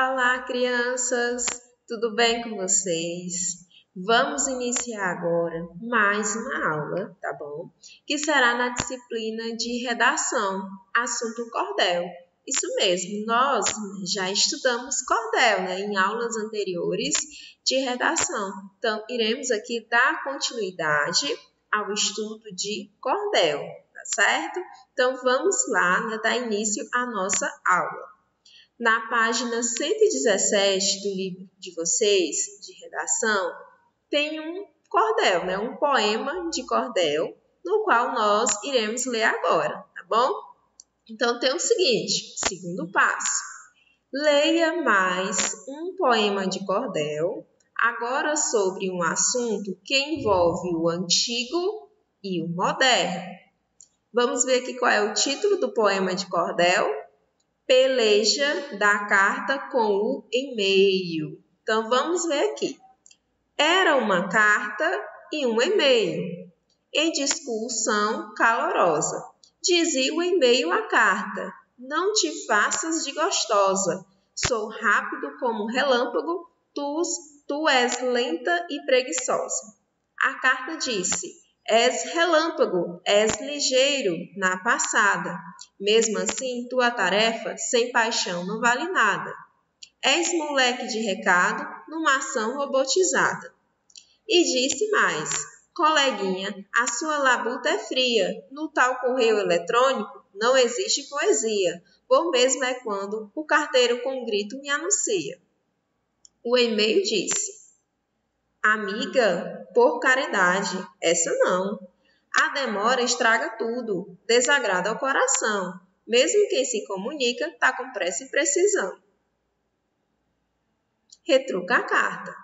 Olá, crianças! Tudo bem com vocês? Vamos iniciar agora mais uma aula, tá bom? Que será na disciplina de redação, assunto cordel. Isso mesmo, nós já estudamos cordel, né, em aulas anteriores de redação. Então, iremos aqui dar continuidade ao estudo de cordel, tá certo? Então, vamos lá, né, dar início à nossa aula. Na página 117 do livro de vocês, de redação, tem um cordel, né? Um poema de cordel, no qual nós iremos ler agora, tá bom? Então, tem o seguinte, segundo passo. Leia mais um poema de cordel, agora sobre um assunto que envolve o antigo e o moderno. Vamos ver aqui qual é o título do poema de cordel? Peleja da carta com o e-mail. Então, vamos ver aqui. Era uma carta e um e-mail, em discussão calorosa. Dizia o e-mail à carta: não te faças de gostosa. Sou rápido como um relâmpago, tu és lenta e preguiçosa. A carta disse: és relâmpago, és ligeiro na passada. Mesmo assim, tua tarefa sem paixão não vale nada. És moleque de recado numa ação robotizada. E disse mais: coleguinha, a sua labuta é fria. No tal correio eletrônico não existe poesia. Bom mesmo é quando o carteiro com um grito me anuncia. O e-mail disse: amiga, por caridade, essa não. A demora estraga tudo, desagrada ao coração. Mesmo quem se comunica está com pressa e precisão. Retruca a carta.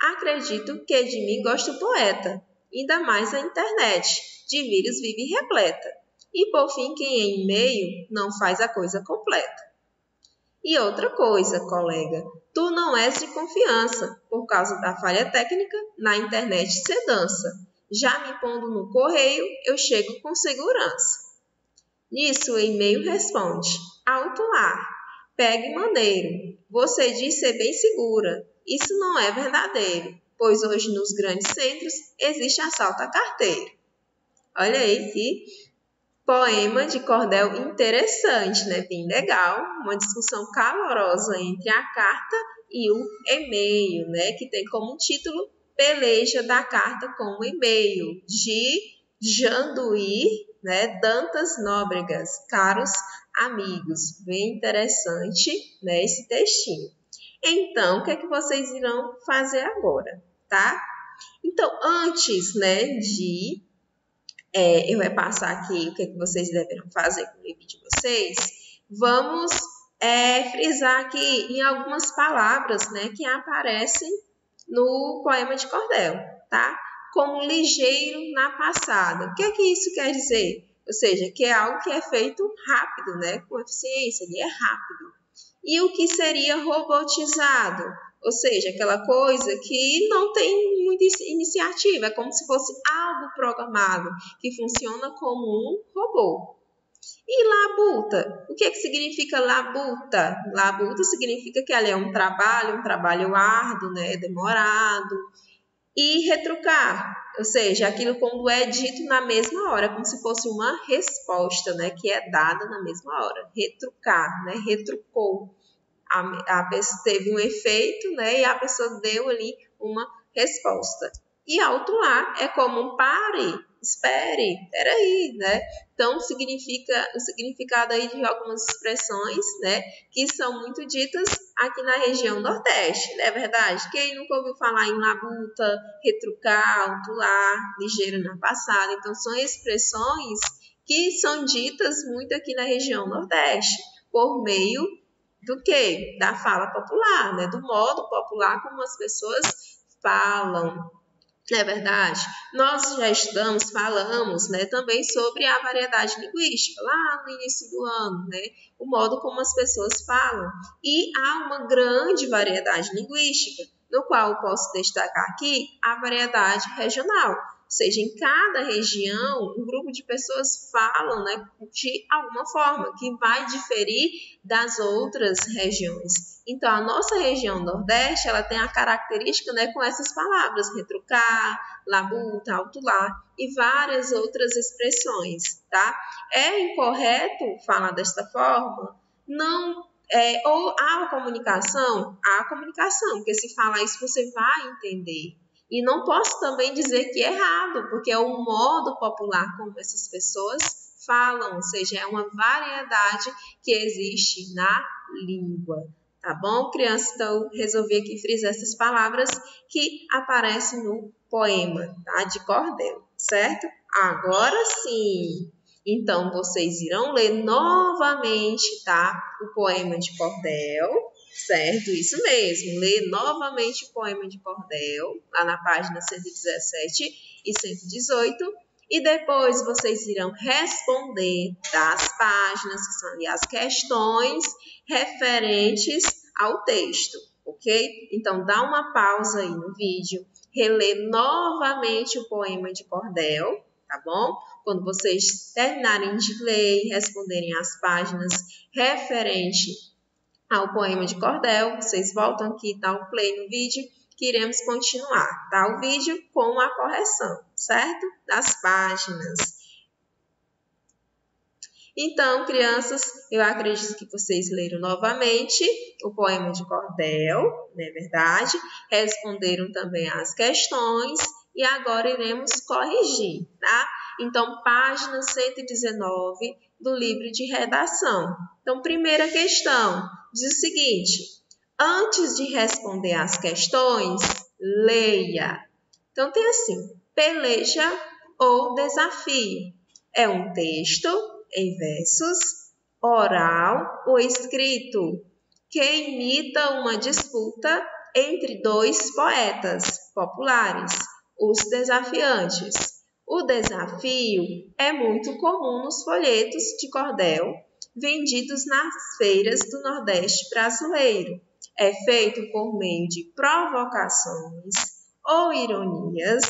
Acredito que de mim gosta o poeta, ainda mais a internet, de vírus vive repleta. E por fim, quem em e-mail não faz a coisa completa. E outra coisa, colega, tu não és de confiança, por causa da falha técnica, na internet cê dança. Já me pondo no correio, eu chego com segurança. Nisso o e-mail responde: alto lá, pegue maneiro. Você diz ser bem segura. Isso não é verdadeiro, pois hoje nos grandes centros existe assalto a carteiro. Olha aí que poema de cordel interessante, né? Bem legal, uma discussão calorosa entre a carta e o e-mail, né? Que tem como título Peleja da carta com o e-mail, de Janduí, né? Dantas Nóbregas, caros amigos. Bem interessante, né? Esse textinho. Então, o que é que vocês irão fazer agora, tá? Então, antes, né, de eu repassar aqui o que é que vocês deverão fazer com o livro de vocês, vamos frisar aqui em algumas palavras, né, que aparecem no poema de cordel, tá? Como ligeiro na passada. O que é que isso quer dizer? Ou seja, que é algo que é feito rápido, né, com eficiência, ele é rápido. E o que seria robotizado? Ou seja, aquela coisa que não tem muita iniciativa, é como se fosse algo programado, que funciona como um robô. E labuta? O que significa labuta? Labuta significa que ali é um trabalho árduo, né, demorado. E retrucar, ou seja, aquilo quando é dito na mesma hora, como se fosse uma resposta, né, que é dada na mesma hora. Retrucar, né, retrucou. A pessoa teve um efeito, né, e a pessoa deu ali uma resposta. E autuar é como um pare, espere, peraí, né? Então, significa o significado aí de algumas expressões, né, que são muito ditas aqui na região Nordeste, não é verdade? Quem nunca ouviu falar em labuta, retrucar, autuar, ligeiro na passada? Então, são expressões que são ditas muito aqui na região Nordeste, por meio do quê? Da fala popular, né? Do modo popular como as pessoas falam. Não é verdade? Nós já falamos, né, também sobre a variedade linguística, lá no início do ano, né? O modo como as pessoas falam. E há uma grande variedade linguística, no qual eu posso destacar aqui a variedade regional. seja, em cada região, um grupo de pessoas falam, né, de alguma forma, que vai diferir das outras regiões. Então, a nossa região Nordeste, ela tem a característica, né, com essas palavras, retrucar, labuta, alto-lá e várias outras expressões, tá? É incorreto falar desta forma? Não. Ou há comunicação? Há comunicação, porque se falar isso você vai entender. E não posso também dizer que é errado, porque é o modo popular como essas pessoas falam, ou seja, é uma variedade que existe na língua. Tá bom, criança? Então, resolvi aqui frisar essas palavras que aparecem no poema, tá? De cordel, certo? Agora sim! Então, vocês irão ler novamente, tá? O poema de cordel, certo? Isso mesmo, ler novamente o poema de cordel, lá na página 117 e 118. E depois vocês irão responder das páginas, que são ali as questões referentes ao texto, ok? Então, dá uma pausa aí no vídeo, relê novamente o poema de cordel, tá bom? Quando vocês terminarem de ler e responderem as páginas referente ao poema de cordel, vocês voltam aqui, dá um play no vídeo, que iremos continuar, tá? O vídeo com a correção, certo? Das páginas. Então, crianças, eu acredito que vocês leram novamente o poema de cordel, não é verdade? Responderam também as questões e agora iremos corrigir, tá? Então, página 119 do livro de redação. Então, primeira questão diz o seguinte: antes de responder as questões, leia. Então, tem assim: peleja ou desafio. É um texto em versos, oral ou escrito, que imita uma disputa entre dois poetas populares, os desafiantes. O desafio é muito comum nos folhetos de cordel vendidos nas feiras do Nordeste brasileiro. É feito por meio de provocações ou ironias,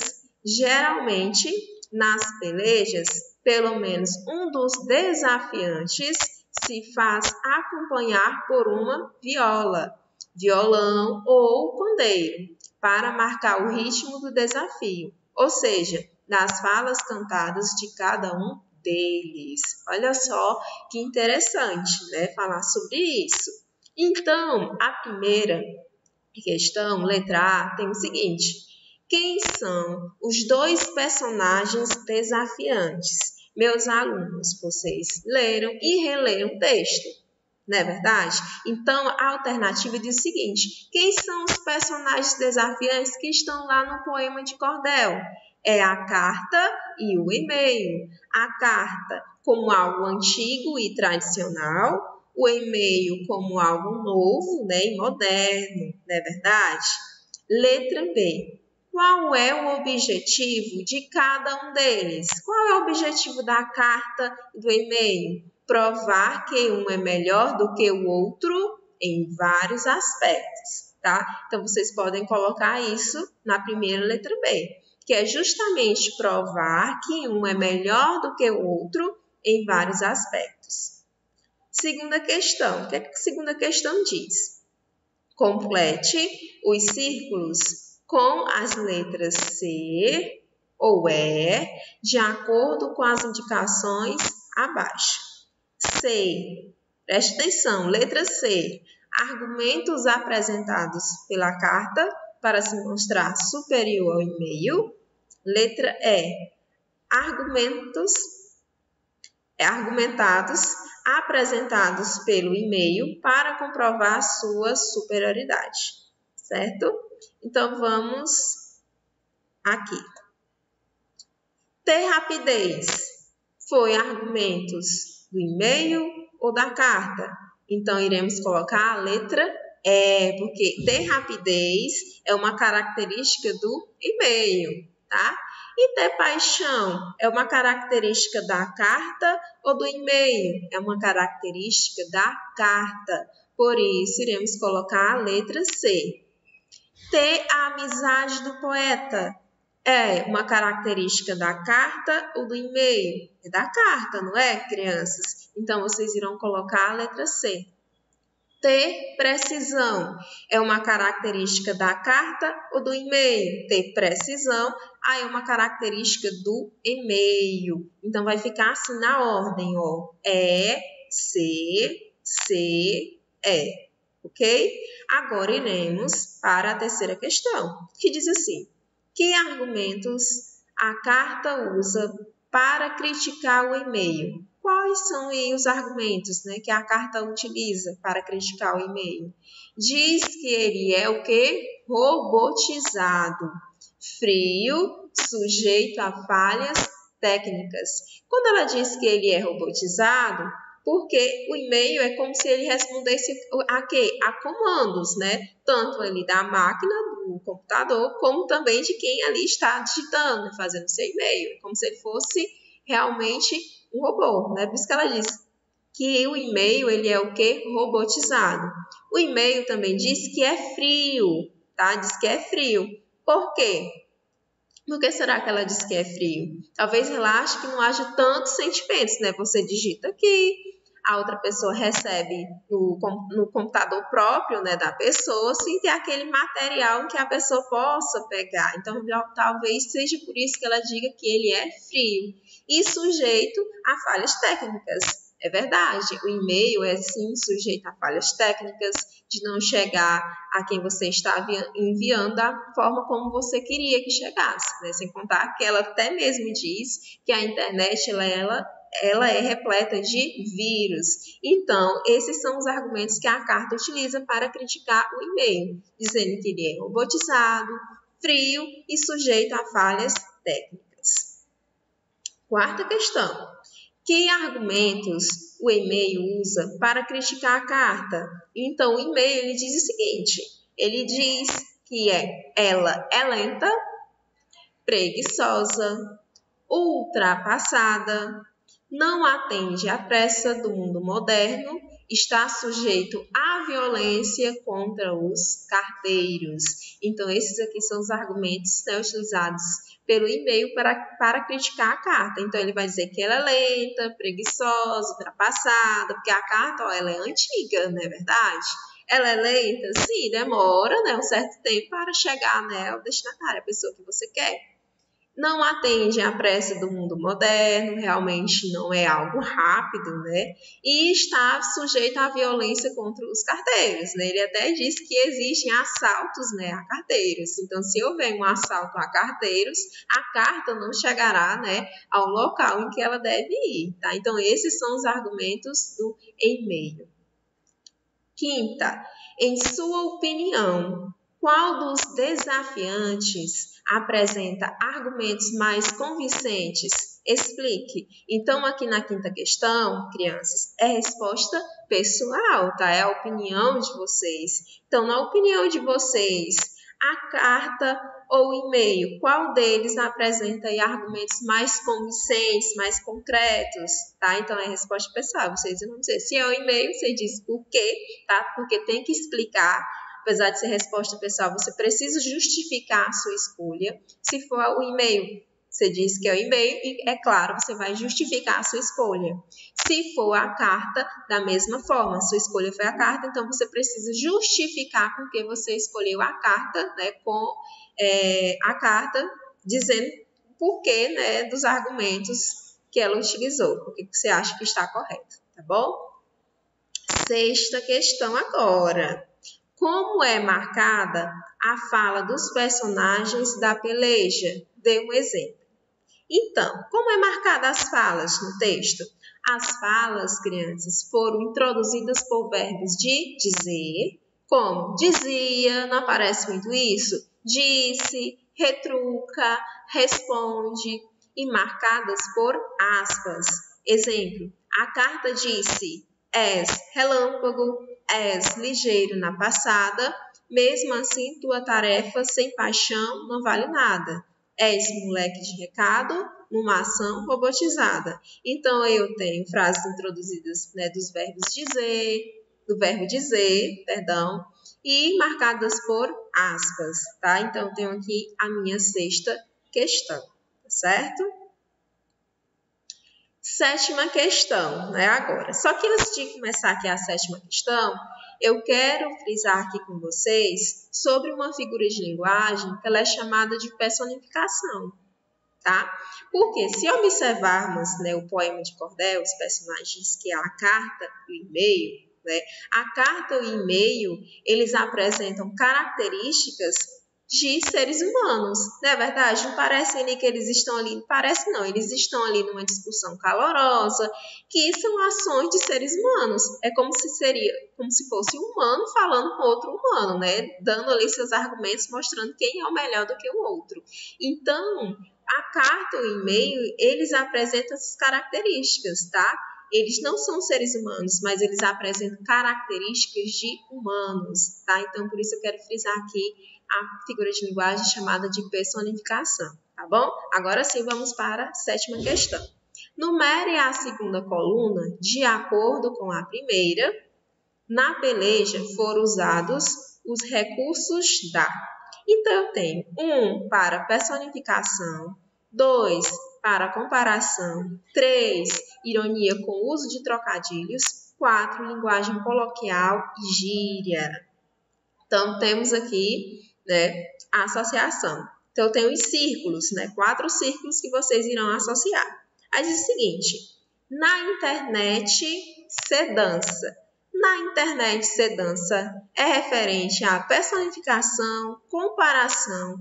geralmente nas pelejas. Pelo menos um dos desafiantes se faz acompanhar por uma viola, violão ou pandeiro, para marcar o ritmo do desafio, ou seja, das falas cantadas de cada um deles. Olha só que interessante, né, falar sobre isso. Então, a primeira questão, letra A, tem o seguinte: quem são os dois personagens desafiantes? Meus alunos, vocês leram e releram o texto, não é verdade? Então, a alternativa diz o seguinte: quem são os personagens desafiantes que estão lá no poema de cordel? É a carta e o e-mail. A carta como algo antigo e tradicional, o e-mail como algo novo, né, e moderno, não é verdade? Letra B. Qual é o objetivo de cada um deles? Qual é o objetivo da carta e do e-mail? Provar que um é melhor do que o outro em vários aspectos, tá? Então, vocês podem colocar isso na primeira letra B, que é justamente provar que um é melhor do que o outro em vários aspectos. Segunda questão. O que a segunda questão diz? Complete os círculos com as letras C ou E, de acordo com as indicações abaixo. C. Preste atenção, letra C. Argumentos apresentados pela carta para se mostrar superior ao e-mail. Letra E. Argumentados apresentados pelo e-mail para comprovar sua superioridade, certo? Então, vamos aqui. Ter rapidez foi argumentos do e-mail ou da carta? Então, iremos colocar a letra E, porque ter rapidez é uma característica do e-mail, tá? E ter paixão é uma característica da carta ou do e-mail? É uma característica da carta. Por isso, iremos colocar a letra C. Ter a amizade do poeta É uma característica da carta ou do e-mail? É da carta, não é, crianças? Então, vocês irão colocar a letra C. Ter precisão é uma característica da carta ou do e-mail? Ter precisão é uma característica do e-mail. Então, vai ficar assim na ordem, ó. C, E. Ok? Agora iremos para a terceira questão, que diz assim: que argumentos a carta usa para criticar o e-mail? Quais são aí os argumentos, né, que a carta utiliza para criticar o e-mail? Diz que ele é o quê? Robotizado, frio, sujeito a falhas técnicas. Quando ela diz que ele é robotizado, porque o e-mail é como se ele respondesse a quê? A comandos, né? Tanto ali da máquina, do computador, como também de quem ali está digitando, fazendo seu e-mail. Como se ele fosse realmente um robô, né? Por isso que ela diz que o e-mail ele é o quê? Robotizado. O e-mail também diz que é frio, tá? Diz que é frio. Por quê? Por que será que ela diz que é frio? Talvez ela ache que não haja tantos sentimentos, né? Você digita aqui, a outra pessoa recebe no computador próprio, né, da pessoa, sem ter aquele material que a pessoa possa pegar. Então, talvez seja por isso que ela diga que ele é frio e sujeito a falhas técnicas. É verdade, o e-mail é sim sujeito a falhas técnicas, de não chegar a quem você está enviando da forma como você queria que chegasse, né? Sem contar que ela até mesmo diz que a internet ela é repleta de vírus. Então, esses são os argumentos que a carta utiliza para criticar o e-mail, dizendo que ele é robotizado, frio e sujeito a falhas técnicas. Quarta questão. Que argumentos o e-mail usa para criticar a carta? Então, o e-mail ele diz o seguinte, ele diz que ela é lenta, preguiçosa, ultrapassada, não atende à pressa do mundo moderno, está sujeito à violência contra os carteiros. Então, esses aqui são os argumentos, né, utilizados pelo e-mail para criticar a carta. Então, ele vai dizer que ela é lenta, preguiçosa, ultrapassada, porque a carta, ó, ela é antiga, não é verdade? Ela é lenta? Sim, demora, né, um certo tempo para chegar, né, ao destinatário, a pessoa que você quer. Não atende à pressa do mundo moderno, realmente não é algo rápido, né? E está sujeito à violência contra os carteiros, né? Ele até diz que existem assaltos, né, a carteiros. Então, se houver um assalto a carteiros, a carta não chegará, né, ao local em que ela deve ir, tá? Então, esses são os argumentos do e-mail. Quinta, em sua opinião, qual dos desafiantes apresenta argumentos mais convincentes? Explique. Então, aqui na quinta questão, crianças, é resposta pessoal, tá? É a opinião de vocês. Então, na opinião de vocês, a carta ou e-mail, qual deles apresenta aí argumentos mais convincentes, mais concretos, tá? Então, é resposta pessoal. Vocês vão dizer, se é o e-mail, você diz por quê, tá? Porque tem que explicar. Apesar de ser resposta pessoal, você precisa justificar a sua escolha. Se for o e-mail, você diz que é o e-mail e, é claro, você vai justificar a sua escolha. Se for a carta, da mesma forma, sua escolha foi a carta, então você precisa justificar por que você escolheu a carta, né, com a carta, dizendo o porquê, né, dos argumentos que ela utilizou, porque você acha que está correto, tá bom? Sexta questão agora. Como é marcada a fala dos personagens da peleja? Dê um exemplo. Então, como é marcada as falas no texto? As falas, crianças, foram introduzidas por verbos de dizer, como dizia, não aparece muito isso, disse, retruca, responde, e marcadas por aspas. Exemplo, a carta disse, és relâmpago, és ligeiro na passada, mesmo assim tua tarefa sem paixão não vale nada. És moleque de recado numa ação robotizada. Então, eu tenho frases introduzidas, né, do verbo dizer, e marcadas por aspas, tá? Então, eu tenho aqui a minha sexta questão, tá certo? Sétima questão, né, agora. Só que antes de começar aqui a sétima questão, eu quero frisar aqui com vocês sobre uma figura de linguagem que ela é chamada de personificação, tá? Porque se observarmos, né, o poema de Cordel, os personagens que é a carta e o e-mail, né, a carta e o e-mail, eles apresentam características de seres humanos, não é verdade? Não parece ali que eles estão ali, parece não, eles estão ali numa discussão calorosa, que são ações de seres humanos. É como se fosse um humano falando com outro humano, né? Dando ali seus argumentos, mostrando quem é o melhor do que o outro. Então, a carta ou o e-mail, eles apresentam essas características, tá? Eles não são seres humanos, mas eles apresentam características de humanos, tá? Então, por isso eu quero frisar aqui a figura de linguagem chamada de personificação, tá bom? Agora sim, vamos para a sétima questão. Numere a segunda coluna de acordo com a primeira. Na peleja foram usados os recursos da. Então, eu tenho 1 para personificação, 2 para comparação, 3 ironia com uso de trocadilhos, 4 linguagem coloquial e gíria. Então, temos aqui, né, a associação. Então, eu tenho os círculos, né, 4 círculos que vocês irão associar. Aí diz o seguinte: na internet se dança. Na internet se dança é referente à personificação, comparação,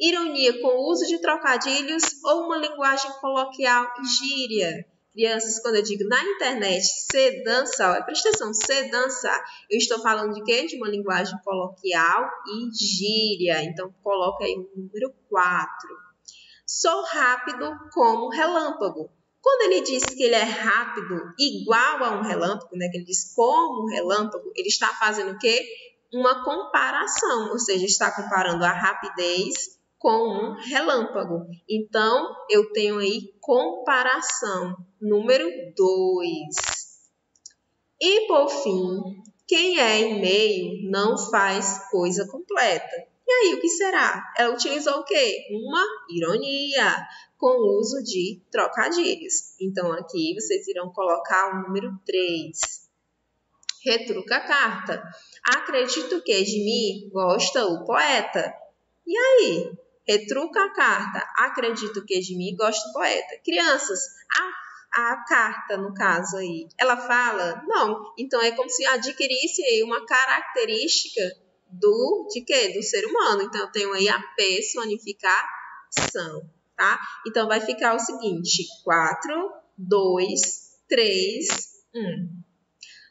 ironia com o uso de trocadilhos ou uma linguagem coloquial e gíria. Crianças, quando eu digo na internet se dança, presta atenção, se dança, eu estou falando de quê? De uma linguagem coloquial e gíria. Então, coloca aí o número 4. Sou rápido como relâmpago. Quando ele diz que ele é rápido igual a um relâmpago, né, que ele diz como um relâmpago, ele está fazendo o quê? Uma comparação, ou seja, está comparando a rapidez com um relâmpago. Então, eu tenho aí comparação, número 2. E, por fim, quem é e-mail não faz coisa completa. E aí, o que será? Ela utilizou o quê? Uma ironia, com o uso de trocadilhos. Então, aqui vocês irão colocar o número 3. Retruca a carta. Acredito que de mim gosta o poeta. E aí? Retruca a carta. Acredito que de mim gosta o poeta. Crianças, a carta, no caso aí, ela fala? Não. Então, é como se adquirisse aí uma característica de quê? Do ser humano. Então, eu tenho aí a personificação, tá? Então, vai ficar o seguinte: 4, 2, 3, 1.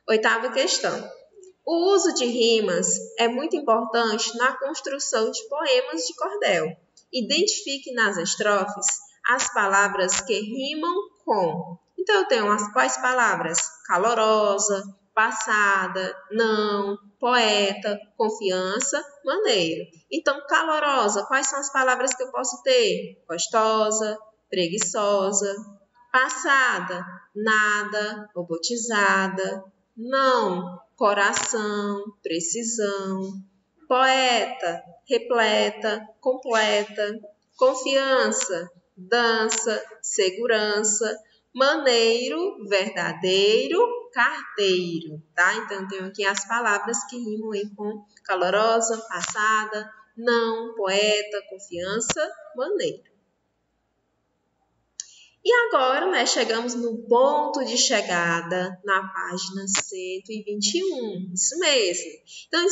Oitava questão. O uso de rimas é muito importante na construção de poemas de cordel. Identifique nas estrofes as palavras que rimam com. Então, eu tenho quais palavras? Calorosa, passada, não, poeta, confiança, maneiro. Então, calorosa, quais são as palavras que eu posso ter? Gostosa, preguiçosa. Passada, nada, robotizada. Não, coração, precisão. Poeta, repleta, completa. Confiança, dança, segurança. Maneiro, verdadeiro, carteiro, tá? Então, eu tenho aqui as palavras que rimam aí com calorosa, passada, não, poeta, confiança, maneiro. E agora, né, chegamos no ponto de chegada na página 121. Isso mesmo. Então,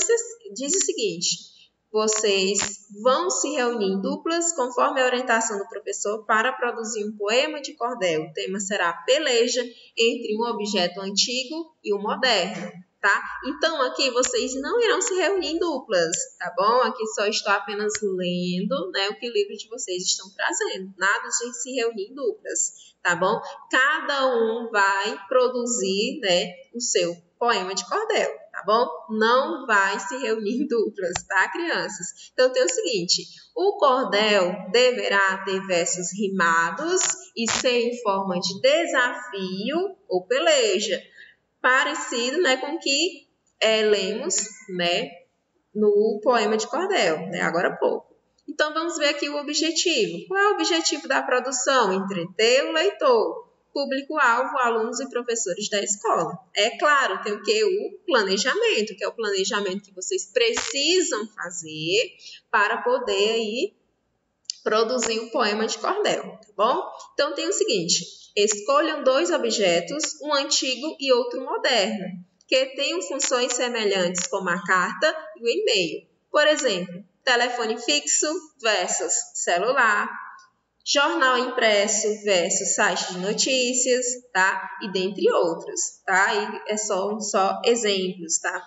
diz o seguinte: vocês vão se reunir em duplas conforme a orientação do professor para produzir um poema de cordel. O tema será peleja entre um objeto antigo e um moderno, tá? Então, aqui vocês não irão se reunir em duplas, tá bom? Aqui só estou apenas lendo, né, o que o livro de vocês estão trazendo. Nada de se reunir em duplas, tá bom? Cada um vai produzir, né, o seu poema de cordel, tá bom? Não vai se reunir em duplas, tá, crianças? Então, tem o seguinte: o cordel deverá ter versos rimados e ser em forma de desafio ou peleja, parecido, né, com o que lemos, né, no poema de cordel, né, agora há pouco. Então, vamos ver aqui o objetivo. Qual é o objetivo da produção? Entreter o leitor. Público-alvo, alunos e professores da escola. É claro, tem o que? O planejamento, que é o planejamento que vocês precisam fazer para poder aí produzir o poema de cordel, tá bom? Então, tem o seguinte, escolham 2 objetos, um antigo e outro moderno, que tenham funções semelhantes como a carta e o e-mail. Por exemplo, telefone fixo versus celular, jornal impresso versus site de notícias, tá? E dentre outros, tá? E são só exemplos, tá?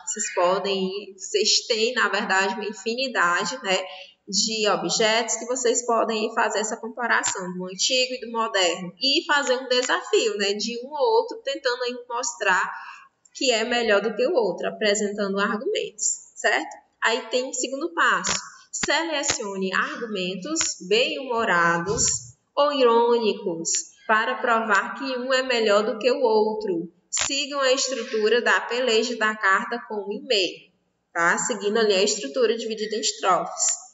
Vocês têm, na verdade, uma infinidade, né, de objetos que vocês podem fazer essa comparação do antigo e do moderno e fazer um desafio, né, de um ou outro, tentando aí mostrar que é melhor do que o outro, apresentando argumentos, certo? Aí tem o segundo passo. Selecione argumentos bem-humorados ou irônicos para provar que um é melhor do que o outro. Sigam a estrutura da peleja da carta com o e-mail, tá? Seguindo ali a estrutura dividida em estrofes.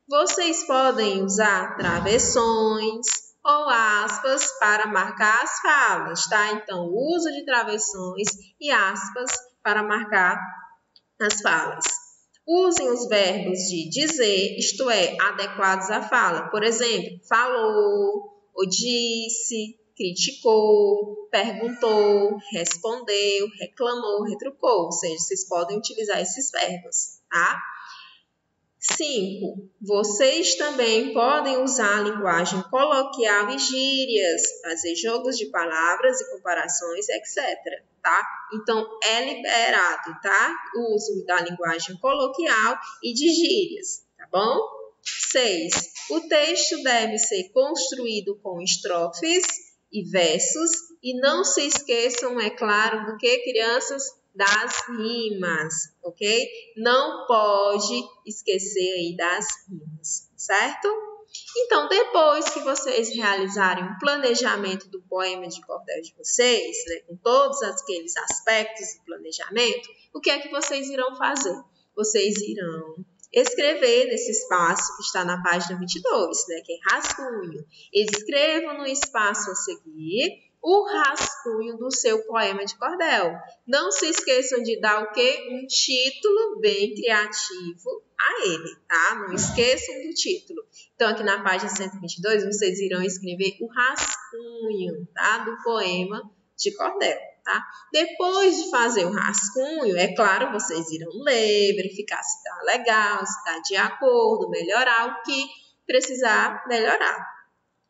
Vocês podem usar travessões ou aspas para marcar as falas, tá? Então, o uso de travessões e aspas para marcar as falas. Usem os verbos de dizer, isto é, adequados à fala. Por exemplo, falou, ou disse, criticou, perguntou, respondeu, reclamou, retrucou. Ou seja, vocês podem utilizar esses verbos, tá? 5. Vocês também podem usar a linguagem coloquial e gírias, fazer jogos de palavras e comparações, etc. Tá? Então, é liberado, tá? O uso da linguagem coloquial e de gírias, tá bom? 6. O texto deve ser construído com estrofes e versos e não se esqueçam, é claro, do que, crianças? Das rimas, ok? Não pode esquecer aí das rimas, certo? Então, depois que vocês realizarem o planejamento do poema de cordel de vocês, né, com todos aqueles aspectos do planejamento, o que é que vocês irão fazer? Vocês irão escrever nesse espaço que está na página 22, né, que é rascunho. Escrevam no espaço a seguir o rascunho do seu poema de cordel. Não se esqueçam de dar o quê? Um título bem criativo a ele, tá? Não esqueçam do título. Então, aqui na página 122, vocês irão escrever o rascunho, tá? Do poema de cordel, tá? Depois de fazer o rascunho, é claro, vocês irão ler, verificar se está legal, se está de acordo, melhorar o que precisar melhorar.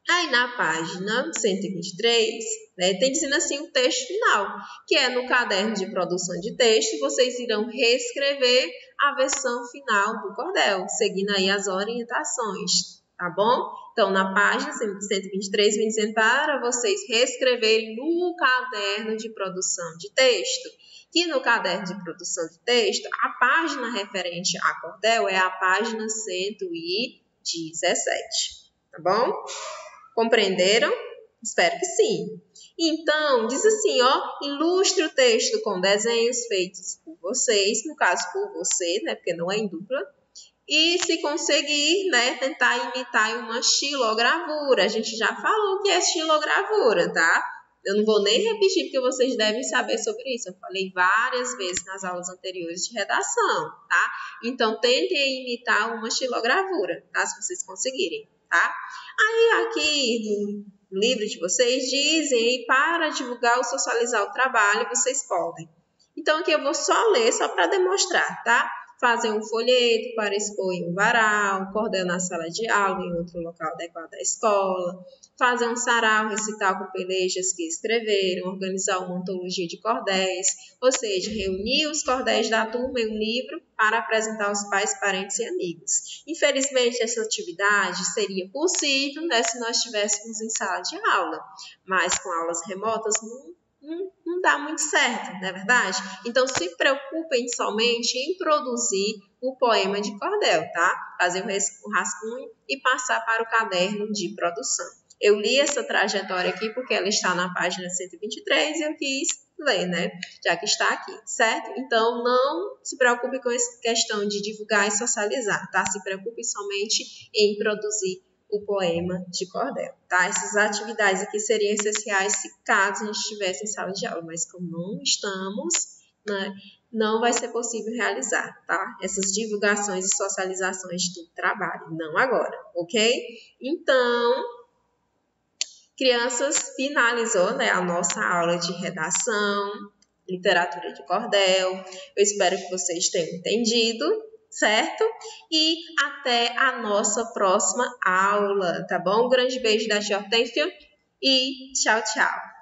Aí na página 123, né, tem dizendo assim o texto final, que é no caderno de produção de texto, vocês irão reescrever a versão final do cordel, seguindo aí as orientações, tá bom? Então, na página 123, vem dizendo para vocês reescreverem no caderno de produção de texto. Que no caderno de produção de texto, a página referente a cordel é a página 117, tá bom? Compreenderam? Espero que sim. Então, diz assim, ó, ilustre o texto com desenhos feitos por vocês, no caso por você, né, porque não é em dupla, e se conseguir, né, tentar imitar uma xilogravura. A gente já falou que é xilogravura, tá? Eu não vou nem repetir, porque vocês devem saber sobre isso. Eu falei várias vezes nas aulas anteriores de redação, tá? Então, tentem imitar uma xilogravura, tá? Se vocês conseguirem, tá? Aí, aqui no livro de vocês, dizem aí para divulgar ou socializar o trabalho, vocês podem. Então, aqui eu vou só ler, só para demonstrar, tá? Fazer um folheto para expor em um varal, cordel na sala de aula, em outro local adequado da escola, fazer um sarau, recital com pelejas que escreveram, organizar uma antologia de cordéis, ou seja, reunir os cordéis da turma em um livro para apresentar aos pais, parentes e amigos. Infelizmente, essa atividade seria possível, né, se nós estivéssemos em sala de aula, mas com aulas remotas não dá muito certo, não é verdade? Então, se preocupem somente em produzir o poema de cordel, tá? Fazer o rascunho e passar para o caderno de produção. Eu li essa trajetória aqui porque ela está na página 123 e eu quis ler, né? Já que está aqui, certo? Então, não se preocupe com essa questão de divulgar e socializar, tá? Se preocupe somente em produzir o poema de cordel, tá? Essas atividades aqui seriam essenciais se caso a gente estivesse em sala de aula, mas como não estamos, né, não vai ser possível realizar, tá? Essas divulgações e socializações do trabalho, não agora, ok? Então, crianças, finalizou, né, a nossa aula de redação, literatura de cordel. Eu espero que vocês tenham entendido, certo? E até a nossa próxima aula, tá bom? Um grande beijo da tia Hortência e tchau, tchau!